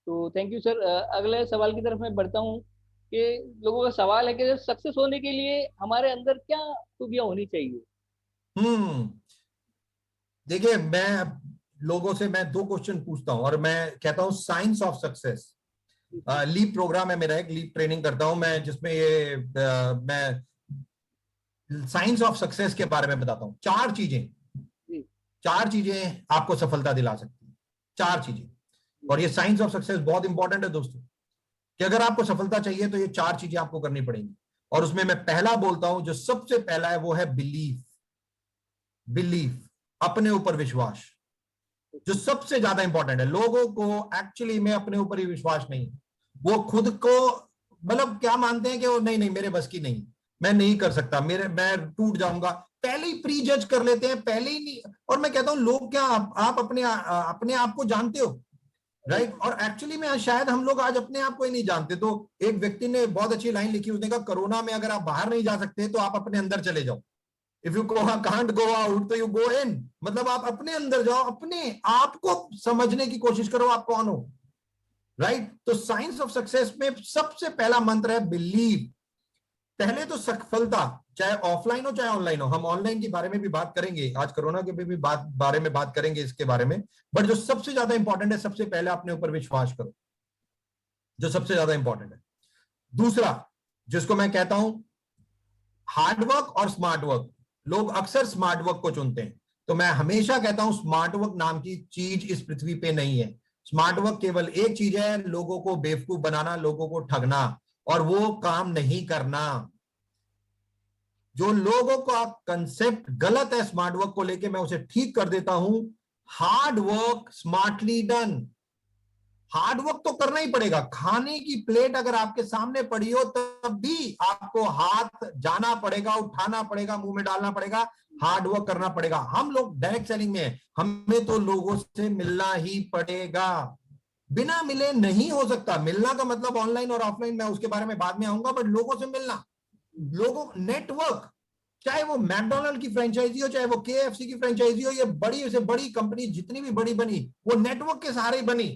तो thank you sir. अगले सवाल की तरफ मैं बढ़ता हूँ कि लोगों का सवाल है कि सक्सेस होने के लिए हमारे अंदर क्या खूबियां होनी चाहिए। हम्म देखिए, लोगों से मैं दो क्वेश्चन पूछता हूं और मैं कहता हूं science of success. G G leap programme है मेरा, एक लीप ट्रेनिंग करता हूं मैं, जिसमें मैं साइंस ऑफ सक्सेस के बारे में बताता हूं। जी चार चीजें आपको सफलता दिला सकती है, चार चीजें। जी और ये साइंस ऑफ सक्सेस बहुत इंपॉर्टेंट है दोस्तों, कि अगर आपको सफलता चाहिए तो ये चार चीजें आपको करनी पड़ेंगी। और उसमें मैं पहला बोलता हूं, जो सबसे पहला है वो है बिलीफ। बिलीफ, अपने ऊपर विश्वास, जो सबसे ज्यादा इंपॉर्टेंट है। लोगों को एक्चुअली में अपने ऊपर ही विश्वास नहीं है। वो खुद को मतलब क्या मानते हैं कि वो नहीं नहीं मेरे बस की नहीं, मैं नहीं कर सकता, मैं टूट जाऊंगा, पहले ही प्री जज कर लेते हैं, पहले ही नहीं। और मैं कहता हूं लोग क्या, आप अपने आप को जानते हो, राइट। राइट? और एक्चुअली में शायद हम लोग आज अपने आप को ही नहीं जानते। तो एक व्यक्ति ने बहुत अच्छी लाइन लिखी, उसने कहा कोरोना में अगर आप बाहर नहीं जा सकते तो आप अपने अंदर चले जाओ। If you can't go out तो यू गो इन, मतलब आप अपने अंदर जाओ, अपने आप को समझने की कोशिश करो आप कौन हो, राइट? तो साइंस ऑफ सक्सेस में सबसे पहला मंत्र है बिलीव। पहले तो सफलता, चाहे ऑफलाइन हो चाहे ऑनलाइन हो, हम ऑनलाइन के बारे में भी बात करेंगे आज, कोरोना के भी बारे में बात करेंगे इसके बारे में। बट जो सबसे ज्यादा इंपॉर्टेंट है, सबसे पहले अपने ऊपर विश्वास करो, जो सबसे ज्यादा इंपॉर्टेंट है। दूसरा, जिसको मैं कहता हूं हार्ड वर्क और स्मार्ट वर्क। लोग अक्सर स्मार्ट वर्क को चुनते हैं, तो मैं हमेशा कहता हूं स्मार्ट वर्क नाम की चीज इस पृथ्वी पे नहीं है। स्मार्ट वर्क केवल एक चीज है, लोगों को बेवकूफ बनाना, लोगों को ठगना, और वो काम नहीं करना। जो लोगों का कंसेप्ट गलत है स्मार्ट वर्क को लेके, मैं उसे ठीक कर देता हूं। Hard work smartly done. Hard work तो करना ही पड़ेगा। खाने की प्लेट अगर आपके सामने पड़ी हो तब भी आपको हाथ जाना पड़ेगा, उठाना पड़ेगा, मुंह में डालना पड़ेगा, हार्ड वर्क करना पड़ेगा। हम लोग डायरेक्ट सेलिंग में हैं, हमें तो लोगों से मिलना ही पड़ेगा, बिना मिले नहीं हो सकता। मिलना का मतलब ऑनलाइन और ऑफलाइन, मैं उसके बारे में बाद में आऊंगा, बट लोगों से मिलना, लोगों नेटवर्क, चाहे वो मैकडोनल्ड की फ्रेंचाइजी हो, चाहे वो केएफसी की फ्रेंचाइजी हो, ये बड़ी से बड़ी कंपनी जितनी भी बड़ी बनी वो नेटवर्क के सहारे बनी।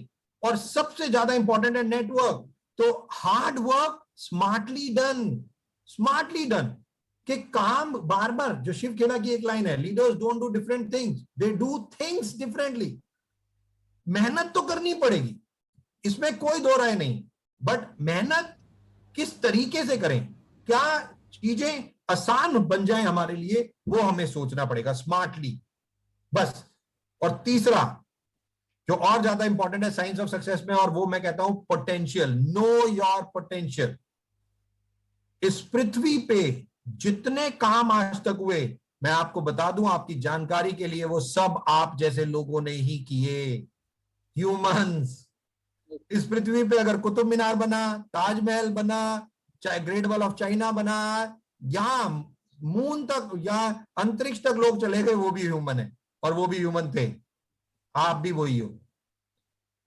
और सबसे ज्यादा इंपॉर्टेंट है नेटवर्क। तो hard work smartly done, smartly done के काम बार बार, जो शिव खेड़ा की एक लाइन है, leaders don't do different things, they do things differently. मेहनत तो करनी पड़ेगी, इसमें कोई दो राय नहीं, बट मेहनत किस तरीके से करें, क्या चीजें आसान बन जाए हमारे लिए, वो हमें सोचना पड़ेगा स्मार्टली, बस। और तीसरा, जो और ज्यादा इंपॉर्टेंट है साइंस ऑफ सक्सेस में, और वो मैं कहता हूं पोटेंशियल। Know your potential. इस पृथ्वी पे जितने काम आज तक हुए, मैं आपको बता दूं आपकी जानकारी के लिए, वो सब आप जैसे लोगों ने ही किए, ह्यूमंस। इस पृथ्वी पे अगर कुतुब मीनार बना, ताजमहल बना, चाहे ग्रेट वॉल ऑफ चाइना बना, या मून तक या अंतरिक्ष तक लोग चले गए, वो भी ह्यूमन है, और वो भी ह्यूमन थे, आप भी वही हो।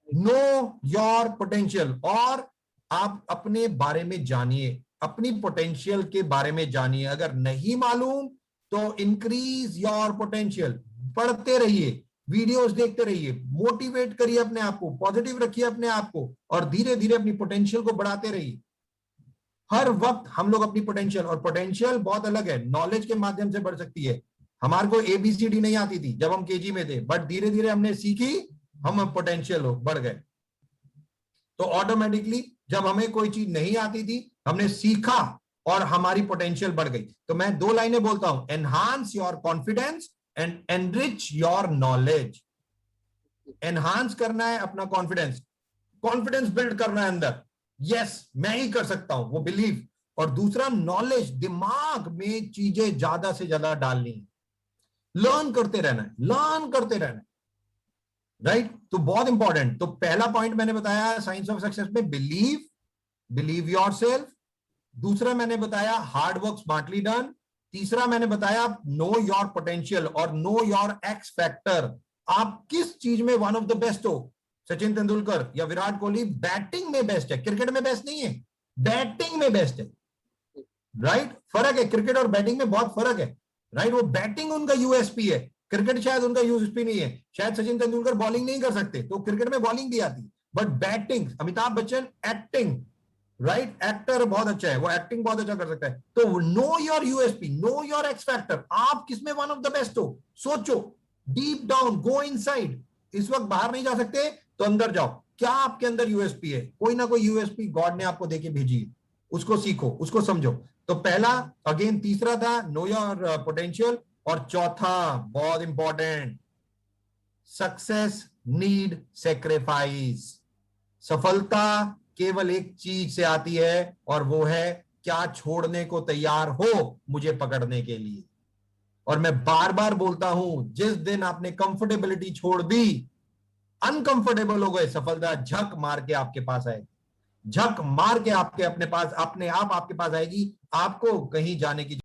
Know your potential. और आप अपने बारे में जानिए, अपनी पोटेंशियल के बारे में जानिए। अगर नहीं मालूम तो इंक्रीज योर पोटेंशियल, पढ़ते रहिए, वीडियोस देखते रहिए, मोटिवेट करिए अपने आप को, पॉजिटिव रखिए अपने आप को, और धीरे धीरे अपनी पोटेंशियल को बढ़ाते रहिए। हर वक्त हम लोग अपनी पोटेंशियल, और पोटेंशियल बहुत अलग है, नॉलेज के माध्यम से बढ़ सकती है। हमारे को एबीसीडी नहीं आती थी जब हम केजी में थे, बट धीरे धीरे हमने सीखी, हम पोटेंशियल हो बढ़ गए। तो ऑटोमेटिकली जब हमें कोई चीज नहीं आती थी, हमने सीखा और हमारी पोटेंशियल बढ़ गई। तो मैं दो लाइनें बोलता हूं, enhance your confidence and enrich your knowledge. Enhance करना है अपना कॉन्फिडेंस, कॉन्फिडेंस बिल्ड करना है अंदर, यस मैं ही कर सकता हूं, वो बिलीव। और दूसरा नॉलेज, दिमाग में चीजें ज्यादा से ज्यादा डालनी है, लर्न करते रहना है, लर्न करते रहना है, राइट? तो बहुत इंपॉर्टेंट। तो पहला पॉइंट मैंने बताया साइंस ऑफ सक्सेस में बिलीव, बिलीव योरसेल्फ। दूसरा मैंने बताया हार्ड वर्क स्मार्टली डन। तीसरा मैंने बताया नो योर पोटेंशियल और नो योर एक्स फैक्टर। आप किस चीज में वन ऑफ द बेस्ट हो? सचिन तेंदुलकर या विराट कोहली बैटिंग में बेस्ट है, क्रिकेट में बेस्ट नहीं है, बैटिंग में बेस्ट है, राइट? फर्क है, क्रिकेट और बैटिंग में बहुत फर्क है, राइट? वो बैटिंग उनका यूएसपी है, क्रिकेट शायद उनका यूएसपी नहीं है। शायद सचिन तेंदुलकर बॉलिंग नहीं कर सकते तो क्रिकेट में बॉलिंग भी आती है, but batting, Amitabh Bachchan acting, right, actor बहुत अच्छा है, वो एक्टिंग बहुत अच्छा कर सकता है। तो know your USP, know your x factor, आप किसमें वन ऑफ द बेस्ट हो, सोचो, डीप डाउन, गो इनसाइड। इस वक्त बाहर नहीं जा सकते तो अंदर जाओ, क्या आपके अंदर यूएसपी है, कोई ना कोई यूएसपी गॉड ने आपको देके भेजी है, उसको सीखो, उसको समझो। तो पहला, अगेन तीसरा था नो योर पोटेंशियल, और चौथा बहुत इंपॉर्टेंट, सक्सेस नीड सेक्रीफाइस। सफलता केवल एक चीज से आती है, और वो है क्या छोड़ने को तैयार हो मुझे पकड़ने के लिए। और मैं बार बार बोलता हूं, जिस दिन आपने कंफर्टेबिलिटी छोड़ दी, अनकंफर्टेबल हो गए, सफलता झक मार के आपके पास आएगी, झक मार के आपके अपने पास, अपने आप आपके पास आएगी, आपको कहीं जाने की